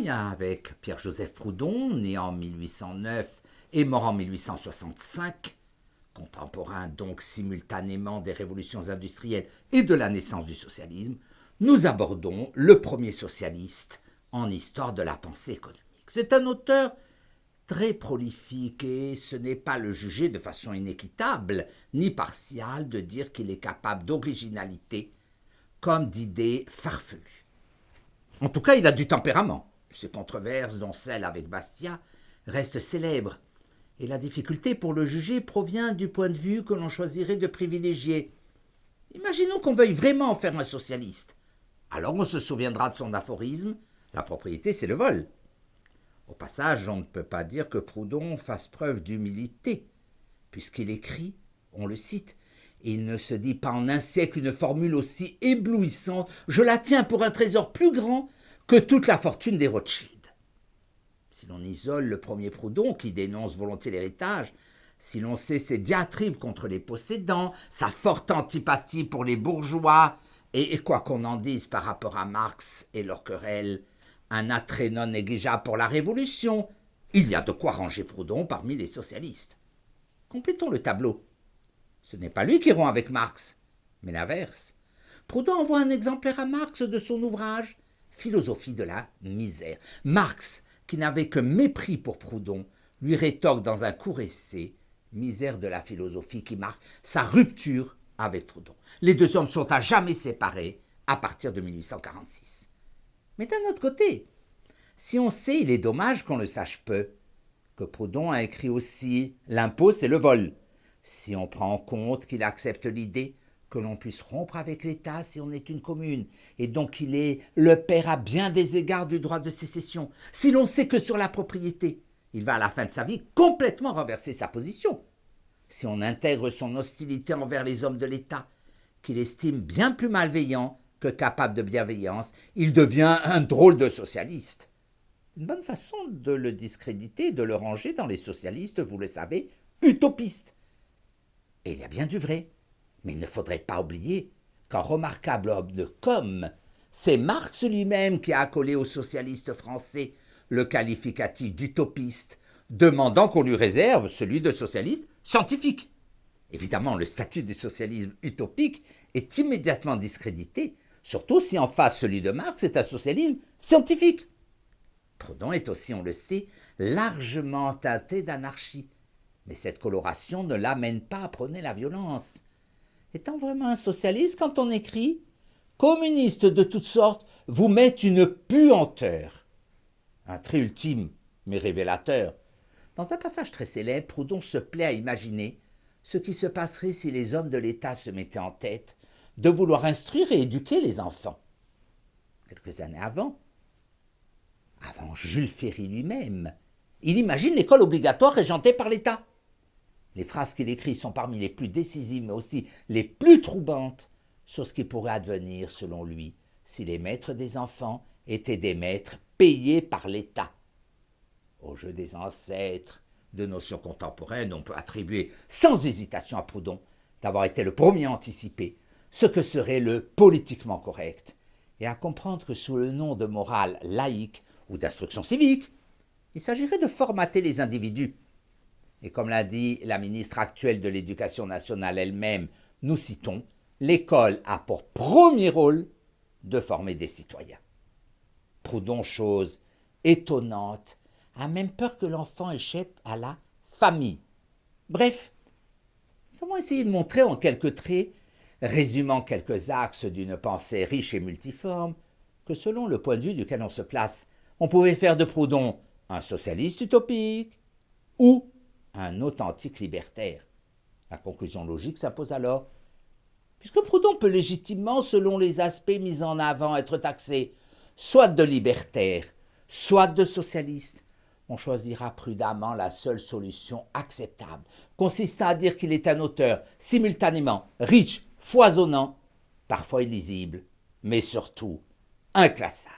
lien avec Pierre-Joseph Proudhon, né en 1809 et mort en 1865, contemporain donc simultanément des révolutions industrielles et de la naissance du socialisme, nous abordons le premier socialiste en histoire de la pensée économique. C'est un auteur très prolifique et ce n'est pas le juger de façon inéquitable ni partiale de dire qu'il est capable d'originalité comme d'idées farfelues. En tout cas, il a du tempérament. Ses controverses, dont celle avec Bastia, restent célèbres. Et la difficulté pour le juger provient du point de vue que l'on choisirait de privilégier. Imaginons qu'on veuille vraiment en faire un socialiste. Alors on se souviendra de son aphorisme « La propriété, c'est le vol ». Au passage, on ne peut pas dire que Proudhon fasse preuve d'humilité, puisqu'il écrit, on le cite, « Il ne se dit pas en un siècle une formule aussi éblouissante, je la tiens pour un trésor plus grand que toute la fortune des Rothschild. » Si l'on isole le premier Proudhon, qui dénonce volontiers l'héritage, si l'on sait ses diatribes contre les possédants, sa forte antipathie pour les bourgeois, et quoi qu'on en dise par rapport à Marx et leur querelle, un attrait non négligeable pour la Révolution, il y a de quoi ranger Proudhon parmi les socialistes. Complétons le tableau. Ce n'est pas lui qui rompt avec Marx, mais l'inverse. Proudhon envoie un exemplaire à Marx de son ouvrage « Philosophie de la misère ». Marx, qui n'avait que mépris pour Proudhon, lui rétorque dans un court essai « Misère de la philosophie » qui marque sa rupture avec Proudhon. Les deux hommes sont à jamais séparés à partir de 1846. Mais d'un autre côté, si on sait, il est dommage qu'on le sache peu, que Proudhon a écrit aussi « L'impôt, c'est le vol », si on prend en compte qu'il accepte l'idée que l'on puisse rompre avec l'État si on est une commune, et donc il est le père à bien des égards du droit de sécession, si l'on sait que sur la propriété, il va à la fin de sa vie complètement renverser sa position, si on intègre son hostilité envers les hommes de l'État, qu'il estime bien plus malveillant que capable de bienveillance, il devient un drôle de socialiste. Une bonne façon de le discréditer, de le ranger dans les socialistes, vous le savez, utopistes. Et il y a bien du vrai. Mais il ne faudrait pas oublier qu'un remarquable homme de com, c'est Marx lui-même qui a accolé aux socialistes français le qualificatif d'utopiste, demandant qu'on lui réserve celui de socialiste scientifique. Évidemment, le statut du socialisme utopique est immédiatement discrédité, surtout si en face celui de Marx est un socialisme scientifique. Proudhon est aussi, on le sait, largement teinté d'anarchie, mais cette coloration ne l'amène pas à prôner la violence. Est-on vraiment un socialiste quand on écrit « Communistes de toutes sortes vous mettent une puanteur ». Un trait ultime, mais révélateur. Dans un passage très célèbre, Proudhon se plaît à imaginer ce qui se passerait si les hommes de l'État se mettaient en tête de vouloir instruire et éduquer les enfants. Quelques années avant Jules Ferry lui-même, il imagine l'école obligatoire régentée par l'État. Les phrases qu'il écrit sont parmi les plus décisives, mais aussi les plus troublantes sur ce qui pourrait advenir, selon lui, si les maîtres des enfants étaient des maîtres payés par l'État. Au jeu des ancêtres, de notions contemporaines, on peut attribuer sans hésitation à Proudhon d'avoir été le premier à anticiper ce que serait le politiquement correct, et à comprendre que sous le nom de morale laïque ou d'instruction civique, il s'agirait de formater les individus. Et comme l'a dit la ministre actuelle de l'Éducation nationale elle-même, nous citons, l'école a pour premier rôle de former des citoyens. Proudhon, chose étonnante, a même peur que l'enfant échappe à la famille. Bref, nous avons essayé de montrer en quelques traits, résumant quelques axes d'une pensée riche et multiforme, que selon le point de vue duquel on se place, on pouvait faire de Proudhon un socialiste utopique ou un authentique libertaire. La conclusion logique s'impose alors. Puisque Proudhon peut légitimement, selon les aspects mis en avant, être taxé soit de libertaire, soit de socialiste, on choisira prudemment la seule solution acceptable, consistant à dire qu'il est un auteur simultanément riche, foisonnant, parfois illisible, mais surtout inclassable.